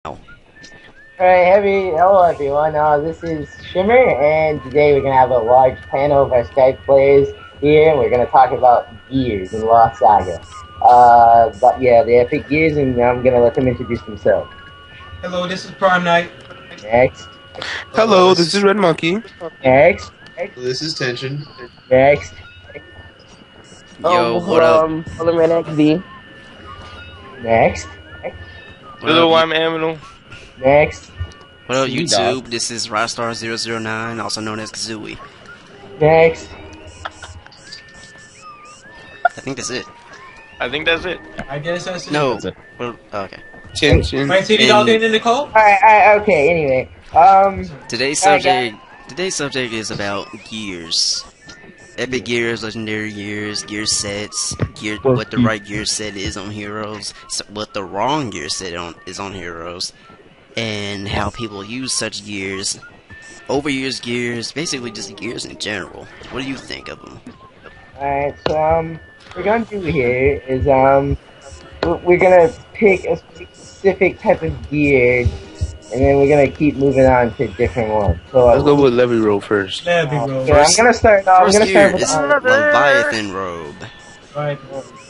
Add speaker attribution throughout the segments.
Speaker 1: Alright, hello everyone. This is Shimmer, and today we're gonna have a large panel of our Skype players here. We're gonna talk about gears in Lost Saga. But yeah, the epic gears, and I'm gonna let them introduce themselves.
Speaker 2: Hello, this is Prime Night.
Speaker 1: Next,
Speaker 3: Hello, this is Red Monkey.
Speaker 1: next,
Speaker 4: This is Tension.
Speaker 1: next,
Speaker 5: Yo, what up?
Speaker 6: Follow Red XD.
Speaker 1: next,
Speaker 3: Hello, I'm Aminal.
Speaker 1: next,
Speaker 5: What up,
Speaker 6: Sea
Speaker 5: YouTube?
Speaker 6: Dog.
Speaker 5: This is Rostar009, also known as Kazooie.
Speaker 1: next.
Speaker 5: I think that's it.
Speaker 3: I think that's it.
Speaker 2: I guess that's it.
Speaker 5: No.
Speaker 6: That's it.
Speaker 5: Well, okay.
Speaker 3: Tension.
Speaker 2: Wait, CD Dog in the call?
Speaker 1: Alright, okay. Anyway,
Speaker 5: Today's
Speaker 1: Alright,
Speaker 5: subject is about gears. Epic gears, legendary gears, gear sets, what the right gear set is on heroes, what the wrong gear set is on heroes, and how people use such gears, overused gears, basically just gears in general. What do you think of them?
Speaker 1: alright. So what we're gonna do here is we're gonna pick a specific type of gear, and then we're gonna keep moving on to different ones. So
Speaker 3: Let's go with Levy Roll first.
Speaker 2: Yeah, big bro.
Speaker 1: okay, I'm gonna start. I'm
Speaker 5: First
Speaker 1: gonna
Speaker 5: gear
Speaker 1: start with.
Speaker 5: is Leviathan robe.
Speaker 2: Right.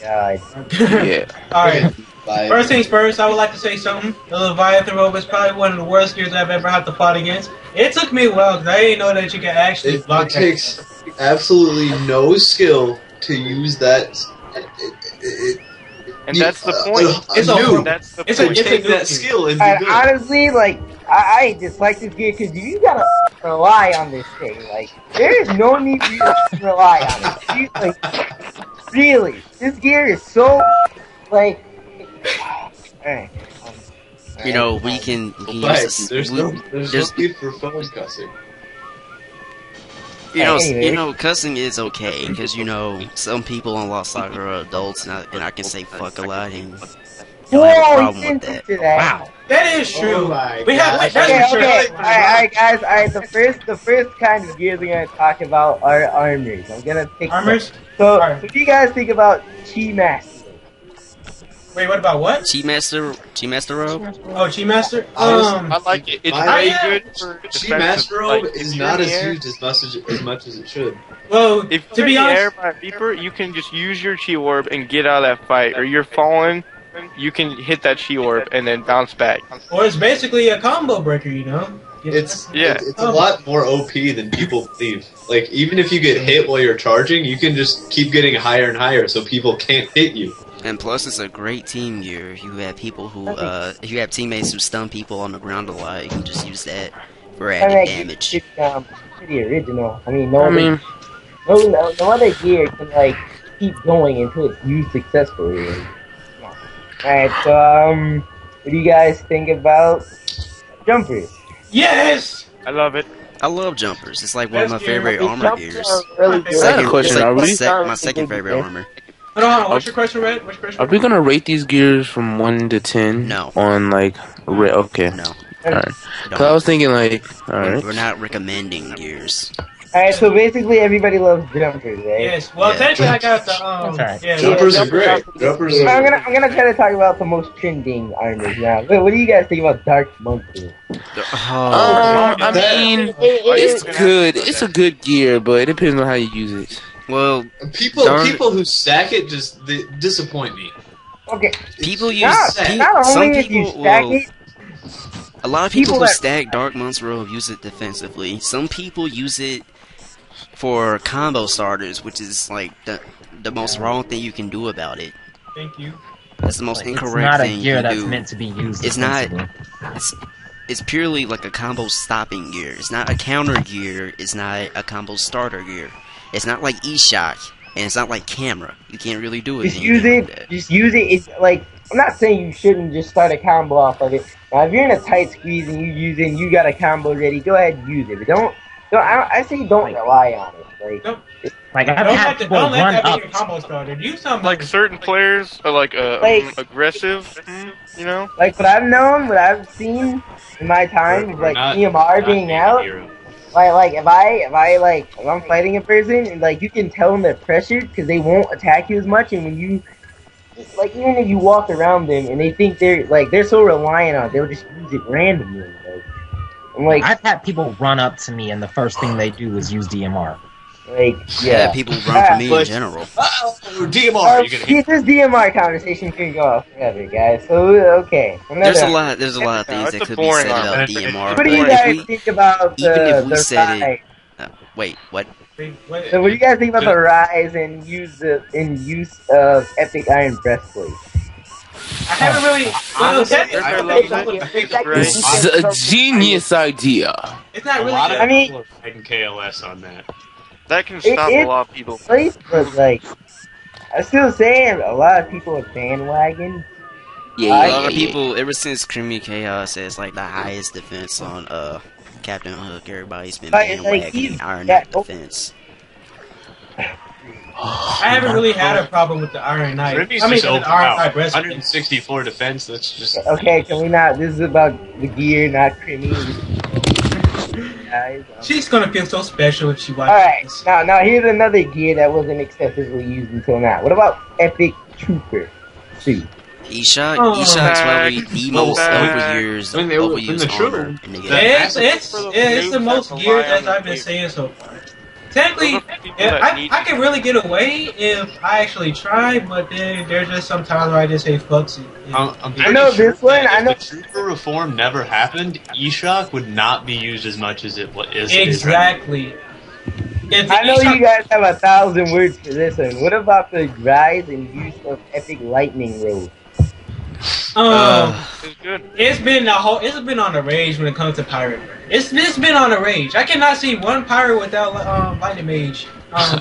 Speaker 1: God.
Speaker 3: Yeah.
Speaker 2: Alright.
Speaker 4: Bye.
Speaker 2: First things first, I would like to say something. The Leviathan robe is probably one of the worst gears I've ever had to fight against. It took me a while because I didn't know that you could actually
Speaker 4: It
Speaker 2: block
Speaker 4: takes absolutely no skill to use that.
Speaker 3: And that's the point.
Speaker 2: It's a
Speaker 4: noob
Speaker 2: horrible-
Speaker 3: That's the
Speaker 2: It's
Speaker 4: to
Speaker 2: a-
Speaker 3: point.
Speaker 2: it's
Speaker 4: take
Speaker 2: noob
Speaker 4: that
Speaker 2: gear.
Speaker 4: skill and be
Speaker 1: And
Speaker 4: good.
Speaker 1: honestly, like I dislike this gear because you gotta rely on this thing. Like there is no need for you to rely on it. You, like really, this gear is so like. Alright.
Speaker 5: You know, we can use
Speaker 4: Right,
Speaker 5: this.
Speaker 4: there's no need for phone cussing.
Speaker 5: You know, cussing is okay because you know some people on Lost Saga are adults, and I can say fuck a lot, and don't have a
Speaker 1: Whoa,
Speaker 5: problem
Speaker 1: you
Speaker 5: with
Speaker 1: didn't
Speaker 5: that.
Speaker 1: do that.
Speaker 5: Wow.
Speaker 2: That is true.
Speaker 4: Oh my
Speaker 2: We have
Speaker 4: gosh.
Speaker 2: that's
Speaker 1: Okay,
Speaker 2: for sure.
Speaker 1: okay, alright, guys, alright. The first kind of gears we're gonna talk about are armors. I'm gonna pick
Speaker 2: Armors?
Speaker 1: So,
Speaker 2: Alright.
Speaker 1: what do you guys think about Chi Master?
Speaker 2: Wait, what about what?
Speaker 5: Chi Master robe.
Speaker 2: Oh, Chi Master?
Speaker 3: I like it. It's
Speaker 4: My-
Speaker 3: very good for
Speaker 4: Chi
Speaker 3: defensive,
Speaker 4: Master Robe
Speaker 3: like,
Speaker 4: is
Speaker 3: if
Speaker 4: not
Speaker 3: you're
Speaker 4: as
Speaker 3: in the air-
Speaker 4: used as much as it should.
Speaker 2: Well,
Speaker 3: If
Speaker 2: to
Speaker 3: you're
Speaker 2: be
Speaker 3: in the
Speaker 2: honest,
Speaker 3: air by a beeper, you can just use your chi orb and get out of that fight. Or you're falling, you can hit that chi orb and then bounce back.
Speaker 2: or it's basically a combo breaker, you know?
Speaker 4: It's
Speaker 3: Yeah.
Speaker 4: it's a lot more OP than people believe. Like even if you get hit while you're charging, you can just keep getting higher and higher, so people can't hit you.
Speaker 5: And plus, it's a great team gear. You have people who, if you have teammates who stun people on the ground a lot, you can just use that for added damage.
Speaker 1: It's pretty original. I mean, no other gear can like keep going until it's used successfully. Alright, so what do you guys think about jumpers?
Speaker 2: Yes!
Speaker 3: I love it.
Speaker 5: I love jumpers. It's like one of my
Speaker 2: Best gear.
Speaker 5: favorite armor
Speaker 1: Jumpers
Speaker 5: gears.
Speaker 1: are really
Speaker 2: I
Speaker 1: good.
Speaker 3: got a question,
Speaker 5: it's like
Speaker 3: are we?
Speaker 5: my second favorite armor.
Speaker 2: Hold on, what's your question, Red? What's your question?
Speaker 3: Are we gonna rate these gears from 1 to 10?
Speaker 5: No.
Speaker 3: On like, okay.
Speaker 5: No,
Speaker 3: Alright.
Speaker 5: we
Speaker 3: Cause I was thinking like, alright.
Speaker 5: we're not recommending gears.
Speaker 1: Alright, so basically everybody loves jumpers, right?
Speaker 2: Yes, well,
Speaker 5: Yeah.
Speaker 2: technically I got the,
Speaker 6: That's alright.
Speaker 2: yeah,
Speaker 4: Jumpers are
Speaker 1: jumpers
Speaker 4: great. Jumpers are.
Speaker 1: I'm gonna try to talk about the most trending armors now. Wait, what do you guys think about Dark Monkey?
Speaker 5: Oh,
Speaker 3: I mean, it's good. It's a good gear, but it depends on how you use it.
Speaker 5: well,
Speaker 4: People
Speaker 5: Darn-
Speaker 4: people who stack it just they disappoint me.
Speaker 1: Okay,
Speaker 5: people use
Speaker 1: not
Speaker 5: some
Speaker 1: only if you
Speaker 5: people.
Speaker 1: stack
Speaker 5: Well,
Speaker 1: it,
Speaker 5: a lot of people
Speaker 1: people
Speaker 5: who
Speaker 1: that-
Speaker 5: stack Dark Monk's robe use it defensively. Some people use it for combo starters, which is like the most wrong thing you can do about it.
Speaker 2: thank you.
Speaker 5: It's the most
Speaker 6: It's
Speaker 5: incorrect
Speaker 6: not a
Speaker 5: thing
Speaker 6: gear
Speaker 5: you
Speaker 6: that's
Speaker 5: do.
Speaker 6: meant to be used.
Speaker 5: It's not-
Speaker 6: defensively.
Speaker 5: It's purely like a combo stopping gear. It's not a counter gear. It's not a combo starter gear. It's not like E-Shock, and it's not like camera. You can't really do it.
Speaker 1: just use it. Just use it. It's like I'm not saying you shouldn't just start a combo off of it. Now, if you're in a tight squeeze and you got a combo ready, go ahead and use it. But don't I say don't rely on it. Like
Speaker 2: Don't,
Speaker 6: Like I've
Speaker 2: don't
Speaker 6: had
Speaker 2: let,
Speaker 6: people
Speaker 2: don't let
Speaker 6: run
Speaker 2: that
Speaker 6: up.
Speaker 2: be your combo starter. Do something
Speaker 3: Like certain players are like,
Speaker 1: Like-
Speaker 3: aggressive, you know?
Speaker 1: what I've known, what I've seen in my time, is like EMR being out. Like if I'm fighting a person and like you can tell them they're pressured because they won't attack you as much, and when you like even if you walk around them and they think they're so reliant on it, they'll just use it randomly. I'm like,
Speaker 6: I've had people run up to me and the first thing they do is use DMR.
Speaker 5: Yeah, people run from me in general.
Speaker 4: Oh, DMR. You can
Speaker 1: this DMR conversation can go off forever, guys. So okay,
Speaker 5: there's a lot of things
Speaker 3: it's
Speaker 5: that
Speaker 3: a
Speaker 5: could be
Speaker 3: boring
Speaker 5: said about
Speaker 3: argument.
Speaker 5: DMR.
Speaker 1: what do you
Speaker 5: but
Speaker 1: guys think about the
Speaker 5: said
Speaker 1: rise?
Speaker 5: it, wait, what?
Speaker 1: So what do you guys think about the rise and use of Epic Iron Breastplate?
Speaker 2: I haven't really.
Speaker 7: This is a genius idea.
Speaker 2: It's not really.
Speaker 4: A lot of
Speaker 1: I mean-
Speaker 4: people are riding KOS on that.
Speaker 3: That can stop a lot of people.
Speaker 1: Place, but like, I'm still saying a lot of people are bandwagon.
Speaker 5: Yeah, a lot of people ever since Creamy Chaos is like the highest defense on Captain Hook. Everybody's been bandwagoning Iron Knight defense.
Speaker 2: I haven't really had a problem with the Iron Knight.
Speaker 4: Rimmy's
Speaker 2: I mean,
Speaker 4: just
Speaker 2: the
Speaker 4: open
Speaker 2: Iron
Speaker 4: out.
Speaker 2: Knight breastplate.
Speaker 4: 164 defense. That's just.
Speaker 1: Okay, can we not? This is about the gear, not Creamy. Guys,
Speaker 2: She's gonna feel so special if she watches
Speaker 1: Alright,
Speaker 2: this.
Speaker 1: now here's another gear that wasn't excessively used until now. What about Epic Trooper suit?
Speaker 5: Eshok,
Speaker 2: Oh,
Speaker 5: Eshok's probably the most
Speaker 3: bad.
Speaker 4: When they were in
Speaker 5: overused
Speaker 4: the trooper,
Speaker 5: armor in the game.
Speaker 2: It's the most geared as I've been saying so far. Technically, I can really get away if I actually try, but then there's just some times where I just say fucks it.
Speaker 4: I'm
Speaker 1: I know
Speaker 4: pretty
Speaker 1: this one.
Speaker 4: that
Speaker 1: I know.
Speaker 4: If the trooper reform never happened, Eshok would not be used as much as it is.
Speaker 2: Exactly.
Speaker 1: I know you guys have 1,000 words for this one. What about the rise and use of Epic Lightning Road?
Speaker 3: It's good.
Speaker 2: It's been on the rage when it comes to pirate. It's been on the rage. I cannot see one pirate without lightning mage.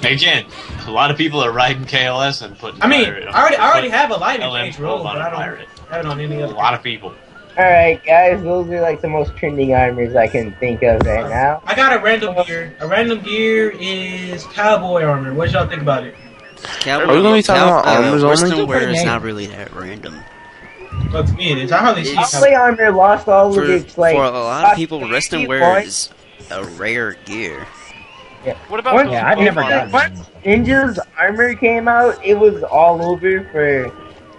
Speaker 4: Again, a lot of people are riding KLS and putting.
Speaker 2: I mean,
Speaker 4: pirate on-
Speaker 2: I already have a lightning
Speaker 4: LM
Speaker 2: mage roll,
Speaker 4: on
Speaker 2: but
Speaker 4: a
Speaker 2: I don't
Speaker 4: pirate.
Speaker 2: have it on any
Speaker 4: A
Speaker 2: other.
Speaker 4: lot of people.
Speaker 1: Alright, guys, those are like the most trending armors I can think of right now.
Speaker 2: I got a random gear. A random gear is cowboy armor. What y'all think about it?
Speaker 5: Cowboy,
Speaker 7: Are we gonna be talking about armors only?
Speaker 5: Western wear is not really that random.
Speaker 2: Well, to me it is. I hardly see
Speaker 1: Cosplay armor lost all
Speaker 5: For,
Speaker 1: of its like.
Speaker 5: for a lot of people, Western wear is a rare gear.
Speaker 3: What about
Speaker 1: Once,
Speaker 6: Yeah, I've never
Speaker 1: once
Speaker 6: gotten
Speaker 1: Ninja's armor came out, it was all over for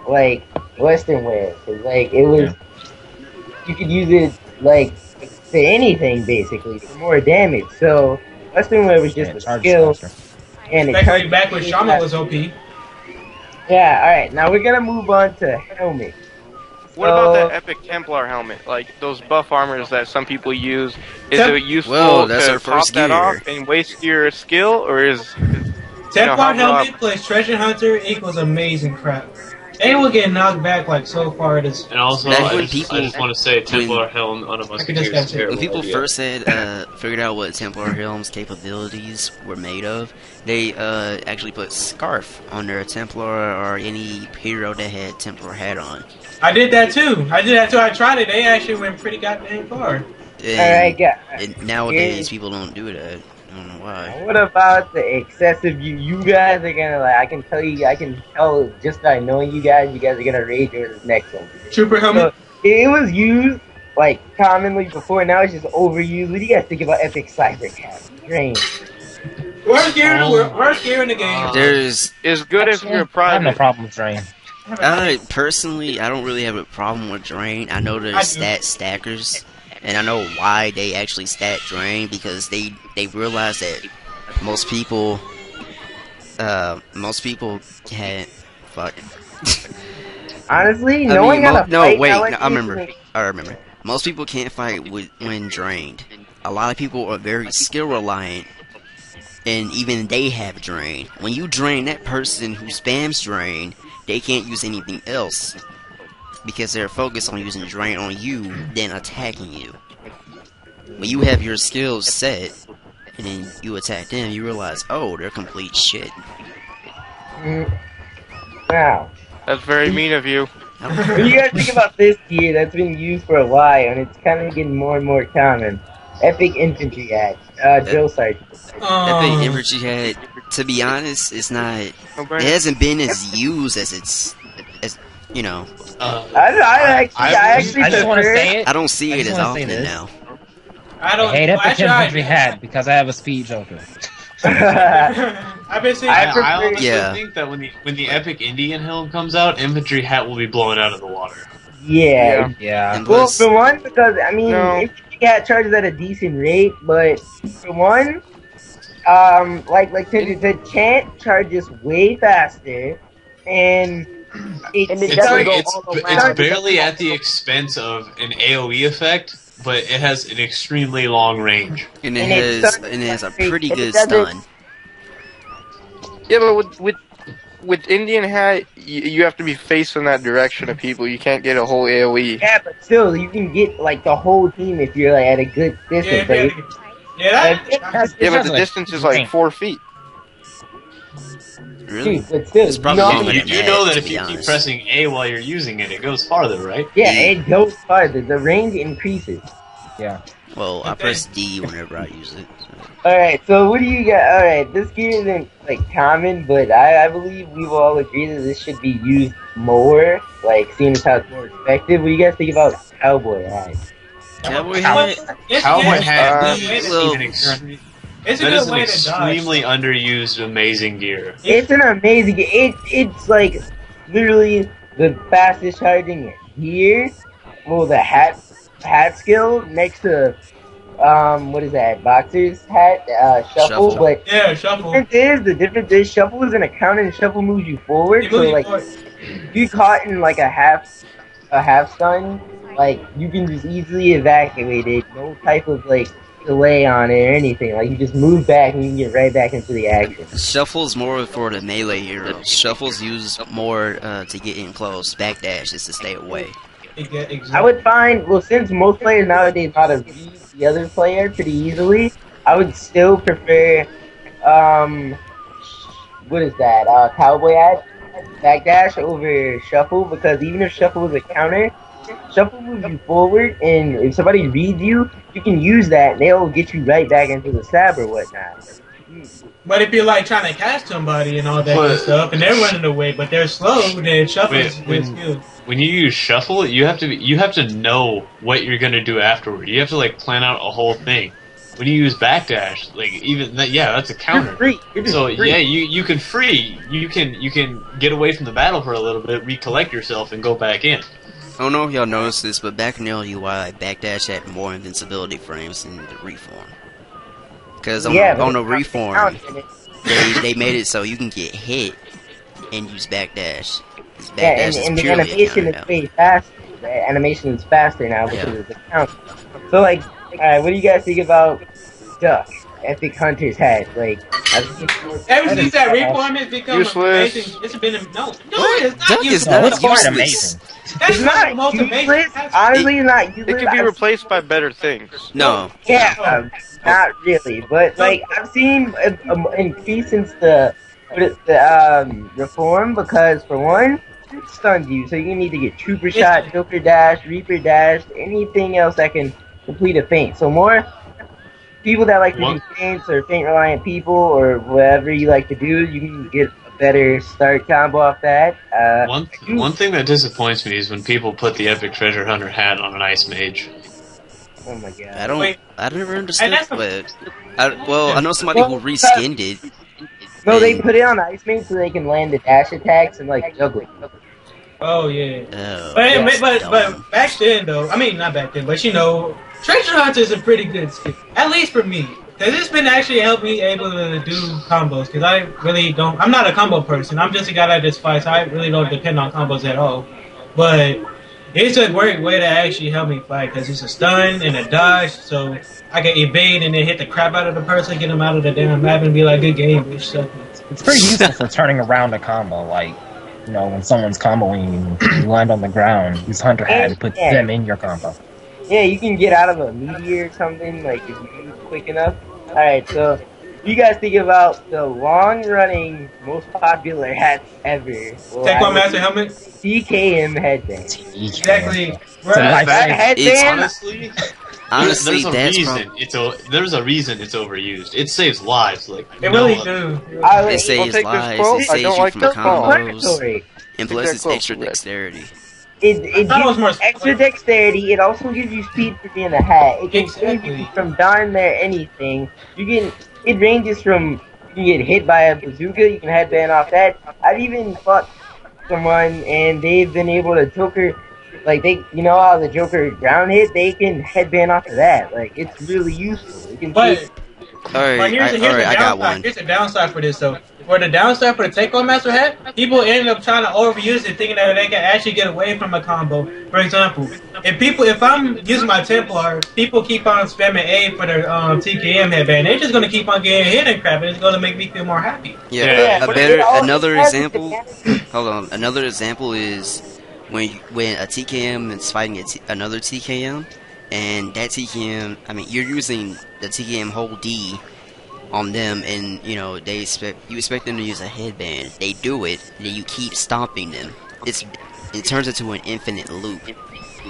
Speaker 1: like Western wear. 'Cause, like it was, you could use it like to anything basically for more damage. So Western wear was just a skill, and it
Speaker 2: Especially back when Shaman was OP.
Speaker 1: Yeah, all right. Now we're gonna move on to helmet.
Speaker 3: What about that epic Templar helmet? Like those buff armors that some people use. Is it useful
Speaker 5: Well, that's
Speaker 3: to
Speaker 5: our
Speaker 3: top
Speaker 5: first
Speaker 3: that
Speaker 5: gear.
Speaker 3: off and waste your skill, or is
Speaker 2: Templar
Speaker 3: how
Speaker 2: helmet plus treasure hunter equals amazing crap. They will get knocked back like so far. It is.
Speaker 4: And also,
Speaker 5: Back
Speaker 4: I
Speaker 5: when
Speaker 4: just
Speaker 5: people-
Speaker 4: want to say Templar Helm on a
Speaker 2: I could
Speaker 4: musketeer
Speaker 2: just
Speaker 4: is a
Speaker 2: answer.
Speaker 4: terrible
Speaker 5: When people
Speaker 4: idea.
Speaker 5: first figured out what Templar Helm's capabilities were made of, they actually put Scarf on their Templar or any hero that had Templar hat on.
Speaker 2: I did that too. I tried it. They actually went pretty goddamn far.
Speaker 5: And,
Speaker 1: All right, guys.
Speaker 5: and nowadays people don't do that. I don't know why.
Speaker 1: What about the excessive? You guys are gonna like. I can tell just by knowing you guys are gonna rage over this next one.
Speaker 2: Trooper helmet.
Speaker 1: So, it was used like commonly before. Now it's just overused. What do you guys think about Epic Cyber Cat? Drain.
Speaker 2: Worst gear in the game.
Speaker 5: There's
Speaker 3: as good as your
Speaker 6: I have no
Speaker 3: private?
Speaker 6: problem with Drain.
Speaker 5: personally, I don't really have a problem with Drain. I know
Speaker 2: I do.
Speaker 5: there's stat stackers, and I know why they actually stat Drain because they realize that most people can't fuck.
Speaker 1: Honestly,
Speaker 5: I
Speaker 1: knowing
Speaker 5: mean,
Speaker 1: how to fight
Speaker 5: I remember.
Speaker 1: nowadays-
Speaker 5: I remember. Most people can't fight when drained. A lot of people are very skill reliant, and even they have drain. When you drain that person who spams drain, they can't use anything else because they're focused on using drain on you, then attacking you. When you have your skills set, and then you attack them, you realize, oh, they're complete shit.
Speaker 1: Wow.
Speaker 3: That's very mean of you.
Speaker 1: What do you guys think about this gear that's been used for a while and it's kind of getting more and more common? Epic Infantry Axe. Drill Sergeant.
Speaker 5: Epic Infantry had, to be honest, it's not. It hasn't been as used as you know.
Speaker 1: I actually
Speaker 6: I just want to
Speaker 1: prefer-
Speaker 6: say it.
Speaker 5: I don't see
Speaker 6: I
Speaker 5: it
Speaker 6: just
Speaker 5: as
Speaker 6: wanna say
Speaker 5: often
Speaker 6: this.
Speaker 5: now.
Speaker 2: I don't.
Speaker 6: I hate Epic
Speaker 2: actually,
Speaker 6: Infantry hat because I have a speed joker.
Speaker 2: I've been seeing.
Speaker 4: I honestly think that when the epic Indian helm comes out, infantry hat will be blown out of the water.
Speaker 1: Yeah. Well, for one, because I mean, infantry hat charges at a decent rate, but for one, like the chant charges way faster, and
Speaker 4: it's barely at the expense of an AoE effect, but it has an extremely long range.
Speaker 5: And it has a pretty good stun.
Speaker 3: Yeah, but with Indian hat, you have to be facing that direction of people. You can't get a whole AoE.
Speaker 1: Yeah, but still, you can get like the whole team if you're like at a good distance.
Speaker 3: But the distance is like 4 feet.
Speaker 5: Really?
Speaker 1: But still,
Speaker 4: you know that if you keep pressing A while you're using it, it goes farther, right?
Speaker 1: Yeah, it goes farther. The range increases.
Speaker 6: Yeah.
Speaker 5: Well, I press D whenever I use it. So.
Speaker 1: Alright, so what do you got? Alright, this gear isn't like common, but I believe we will all agree that this should be used more, like seeing as how it's more effective. What do you guys think about cowboy hats?
Speaker 5: Cowboy hat?
Speaker 4: Cowboy hat
Speaker 2: it's a
Speaker 4: that
Speaker 2: good
Speaker 4: is an
Speaker 2: way
Speaker 4: extremely underused, amazing gear.
Speaker 1: It's an amazing gear. It's like literally the fastest charging gear. Well, the hat skill next to what is that? Boxer's hat, shuffle. But
Speaker 2: yeah, shuffle.
Speaker 1: The difference is shuffle is an counter and shuffle moves you forward. So like, if you caught in like a half stun, like you can just easily evacuate it. No type of like delay on it or anything. Like you just move back and you can get right back into the action.
Speaker 5: Shuffle's more for the melee heroes. Shuffle's used more to get in close. Backdash is to stay away.
Speaker 2: Exactly.
Speaker 1: I would find, well, since most players nowadays know how to read the other player pretty easily, I would still prefer, what is that, cowboy hat, backdash over shuffle, because even if shuffle is a counter, shuffle moves you forward, and if somebody reads you, you can use that, and they'll get you right back into the stab or whatnot.
Speaker 2: But if you're like trying to catch somebody and all that good stuff, and they're running away, but they're slow, then shuffle is good skill.
Speaker 4: When you use shuffle, you have to know what you're gonna do afterward. You have to like plan out a whole thing. When you use backdash, like even that, yeah, that's a counter.
Speaker 1: You're free.
Speaker 4: Yeah, you can free. You can get away from the battle for a little bit, recollect yourself, and go back in.
Speaker 5: I don't know if y'all noticed this, but back in the LUI, backdash had more invincibility frames than the reform. Because on the reform, they made it so you can get hit and use backdash.
Speaker 1: And the animation is way faster. The animation is faster now because of the counter. So, like, alright, what do you guys think about Duck, Epic Hunter's hat? Like,
Speaker 2: ever since that reform has become amazing, it's been it's not useful.
Speaker 6: It's quite amazing.
Speaker 2: That's not the most amazing.
Speaker 1: Honestly, it's not useless.
Speaker 3: It could be replaced by better things.
Speaker 5: No.
Speaker 1: Yeah, not really. But like, I've seen an increase since the reform, because for one, it stuns you, so you need to get Trooper Shot, Joker Dash, Reaper Dash, anything else that can complete a feint. So more people that like to do feints or feint reliant people or whatever you like to do, you can get a better start combo off that.
Speaker 4: One thing that disappoints me is when people put the Epic Treasure Hunter hat on an Ice Mage.
Speaker 1: Oh my god.
Speaker 5: I never understood, but I know somebody who reskinned it.
Speaker 1: No, they put it on Ice Mage so they can land the dash attacks and like juggling.
Speaker 2: Oh yeah. But back then though, I mean not back then, but you know, Treasure Hunter is a pretty good skill, at least for me, because it's been actually helped me able to do combos. Because I really don't, I'm not a combo person. I'm just a guy that just fights. So I really don't depend on combos at all. But it's a great way to actually help me fight because it's a stun and a dodge, so I can evade and then hit the crap out of the person, get them out of the damn map, and be like, "Good game, bitch." So
Speaker 6: it's pretty useful for turning around a combo, like. You know, when someone's comboing, you land on the ground, use Hunter Hat and put them in your combo.
Speaker 1: Yeah, you can get out of a meteor or something, like, if you move quick enough. Alright, so, you guys think about the long-running, most popular hats ever. Well,
Speaker 2: Take one Master Helmet?
Speaker 1: TKM headband.
Speaker 2: Exactly.
Speaker 1: That headband?
Speaker 3: Honestly, there's a reason it's overused. It saves lives, like
Speaker 2: it really do.
Speaker 5: It saves lives. It saves you from combos, and plus it's extra dexterity.
Speaker 1: It gives you extra dexterity. It also gives you speed for being a hat. It can save you from darn near anything. It ranges from You can get hit by a bazooka. You can headband off that. I've even fought someone and they've been able to Joker, like you know how the Joker ground hit, they can headband off of that. Like it's really useful. It can
Speaker 5: Alright, I got one.
Speaker 2: Here's the downside for this though. For the downside for the Takeover Master hat, people end up trying to overuse it, thinking that they can actually get away from a combo. For example, if I'm using my Templar, people keep on spamming A for their TKM headband. They're just gonna keep on getting hit and crap, and it's gonna make me feel more happy.
Speaker 5: Yeah, another example. Hold on, another example is when a TKM is fighting another TKM, and that TKM, I mean, you're using the TKM hold D on them, and you know you expect them to use a headband. They do it, and then you keep stomping them. It turns into an infinite loop.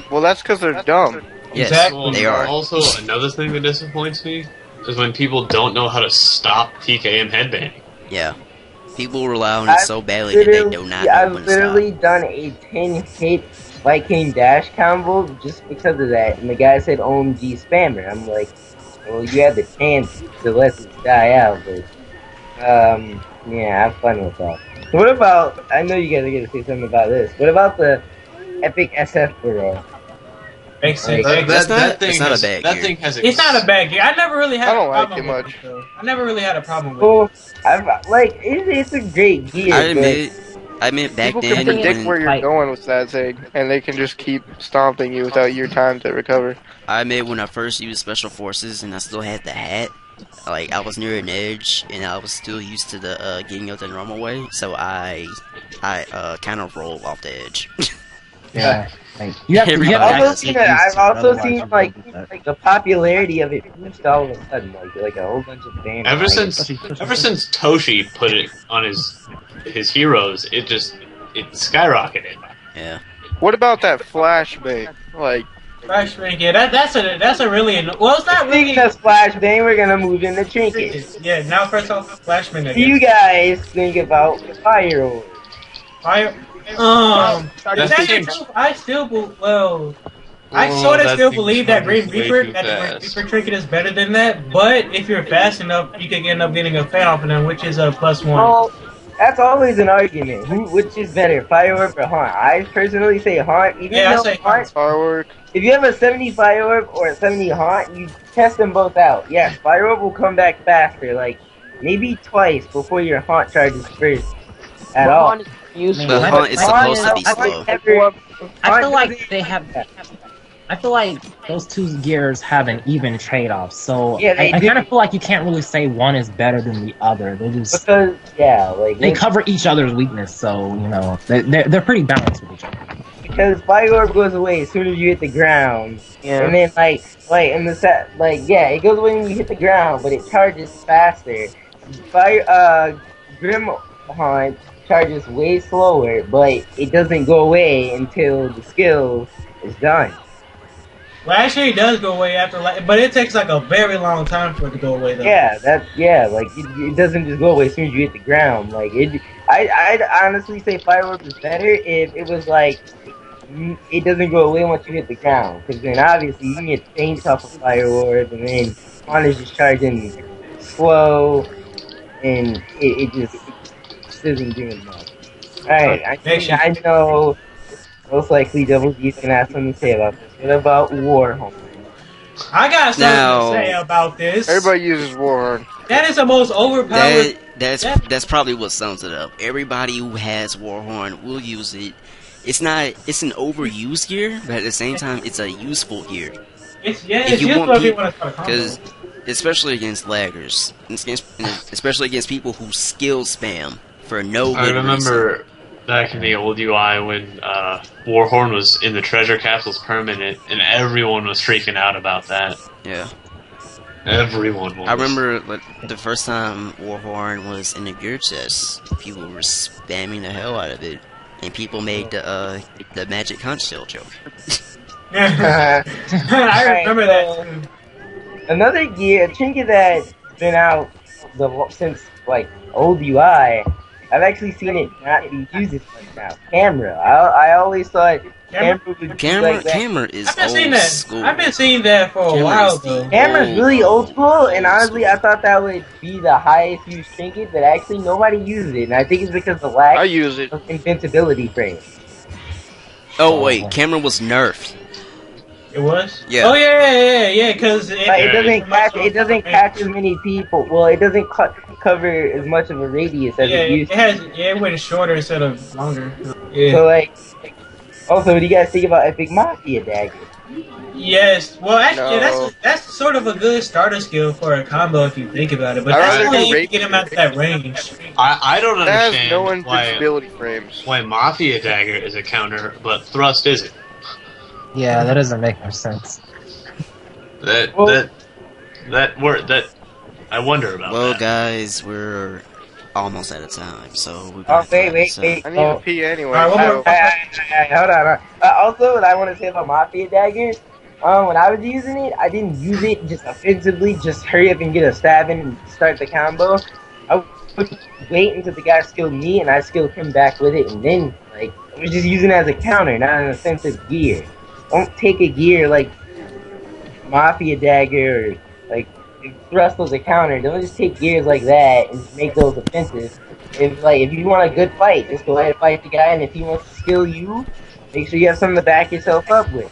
Speaker 3: Well, that's because they're dumb.
Speaker 5: Yes,
Speaker 4: exactly.
Speaker 5: They are.
Speaker 4: Also, another thing that disappoints me is when people don't know how to stop TKM headbanding.
Speaker 5: Yeah, people rely on it so badly that they do not know when to stop.
Speaker 1: I've literally done a 10-hit Viking dash combo just because of that, and the guy said OMG spammer. I'm like, well, you had the chance to let this die out, but yeah, have fun with that. What about, I know you guys are going to say something about this, what about the Epic SF Burrow?
Speaker 2: Makes sense.
Speaker 5: It's not a bad gear.
Speaker 4: That thing has
Speaker 2: it's not a bad gear. I never really had
Speaker 3: a problem
Speaker 2: with
Speaker 3: much.
Speaker 2: it, though. I never really had a problem with
Speaker 1: well, it's a great gear.
Speaker 5: I admit back
Speaker 3: People
Speaker 5: then.
Speaker 3: can predict where you're going with that thing, and they can just keep stomping you without your time to recover.
Speaker 5: I admit when I first used Special Forces and I still had the hat, like I was near an edge and I was still used to the getting out the normal way, so I kind of rolled off the edge.
Speaker 6: Yeah. Like,
Speaker 1: I've also seen like the popularity of it just all of a sudden, like a whole bunch of fans.
Speaker 4: Ever since Toshi put it on his heroes, it skyrocketed.
Speaker 5: Yeah.
Speaker 3: What about that flashbang? Like
Speaker 2: flashbang, yeah, that's a really well, it's not really.
Speaker 1: Speaking of flashbang, we're gonna move into trinkets.
Speaker 2: Yeah, now first off, flashbang.
Speaker 1: What do you guys think about fire?
Speaker 2: I still sort of still believe that Green Reaper trinket is better than that, but if you're fast enough, you can end up getting a fan off of them, which is a +1.
Speaker 1: Well, that's always an argument. Which is better, Firework or Haunt? I personally say Haunt.
Speaker 2: I say Haunt.
Speaker 3: Firework.
Speaker 1: If you have a 70 Firework or a 70 Haunt, you test them both out. Yes, Firework will come back faster, like maybe twice before your Haunt charges first at all.
Speaker 5: The Haunt is supposed to be slow.
Speaker 6: I feel like they have. I feel like those two gears have an even trade-off. So
Speaker 1: yeah,
Speaker 6: I kind of feel like you can't really say one is better than the other. They just they cover each other's weakness. So you know they're pretty balanced with each other.
Speaker 1: Because Firework goes away as soon as you hit the ground, and then in the set, it goes away when you hit the ground, but it charges faster. Grim Haunt charges way slower, but it doesn't go away until the skill is done.
Speaker 2: Well, actually, it does go away after, but it takes like a very long time for it to go away, though.
Speaker 1: It doesn't just go away as soon as you hit the ground. I'd honestly say Fireworks is better if it was it doesn't go away once you hit the ground, because then obviously you can get changed off of Fireworks, and then Haunt is just charging slow, and it just isn't doing much. Alright, I know most likely Double D's gonna have something to say about this. What about Warhorn?
Speaker 2: I got something to say about this.
Speaker 3: Everybody uses Warhorn.
Speaker 2: That is the most overpowered.
Speaker 5: That's probably what sums it up. Everybody who has Warhorn will use it. It's an overused gear, but at the same time, it's a useful gear.
Speaker 2: It's useful if you want to start a combo.
Speaker 5: Because especially against laggers, especially against people who skill spam for no good reason.
Speaker 4: I remember back in the old UI when Warhorn was in the treasure capsules permanent, and everyone was freaking out about that.
Speaker 5: Yeah.
Speaker 4: Everyone was.
Speaker 5: I remember the first time Warhorn was in the gear chest, people were spamming the hell out of it, and people made the magic conch shell joke.
Speaker 2: I remember that.
Speaker 1: Another gear, a trinket that's been out since old UI. I've actually seen it not be used as much now. Camera. I always thought
Speaker 5: Camera is old school.
Speaker 2: I've been seeing that for a while though.
Speaker 1: Camera's really old school, and honestly, I thought that would be the highest used trinket, but actually nobody uses it, and I think it's because of the lack of invincibility frames.
Speaker 5: Oh wait, camera was nerfed.
Speaker 2: It was?
Speaker 5: Yeah.
Speaker 2: Oh yeah, because
Speaker 1: it doesn't catch as many people. Well, it doesn't cover as much of a radius as it used to.
Speaker 2: It went shorter instead of longer. Yeah.
Speaker 1: So also, what do you guys think about Epic Mafia Dagger?
Speaker 2: Yes. Well, actually, that's sort of a good starter skill for a combo if you think about it. But that's only if you get him out to that range.
Speaker 3: I don't understand
Speaker 4: why Mafia Dagger is a counter, but Thrust isn't.
Speaker 6: Yeah, that doesn't make much sense.
Speaker 4: I wonder about that.
Speaker 5: Well, guys, we're almost out of time, so we
Speaker 1: wait.
Speaker 3: I need to pee anyway.
Speaker 1: Hold on. Also, what I want to say about Mafia Dagger, when I was using it, I didn't use it just offensively, just hurry up and get a stab in and start the combo. I would wait until the guy skilled me, and I skilled him back with it, and then, I was just using it as a counter, not in a sense of gear. Don't take a gear like Mafia Dagger or Thrust as a counter. Don't just take gears like that and make those offensive. If you want a good fight, just go ahead and fight the guy, and if he wants to skill you, make sure you have something to back yourself up with.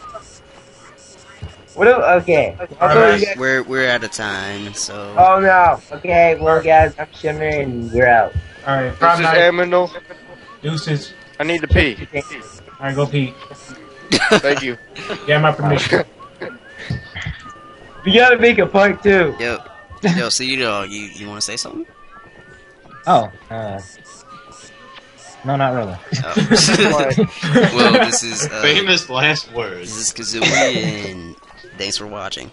Speaker 1: Okay.
Speaker 5: We're out of time, so.
Speaker 1: Oh no. Okay, well guys, I'm Shimmer and we're out.
Speaker 2: Alright,
Speaker 3: this is Eminal.
Speaker 2: Deuces.
Speaker 3: I need to pee.
Speaker 2: Alright, go pee.
Speaker 3: Thank you.
Speaker 2: Get my permission.
Speaker 1: We gotta make a part 2.
Speaker 5: Yo, so you want to say something?
Speaker 6: Oh, no, not really.
Speaker 5: Well, this is
Speaker 4: famous last words.
Speaker 5: This is Kazooie, and thanks for watching.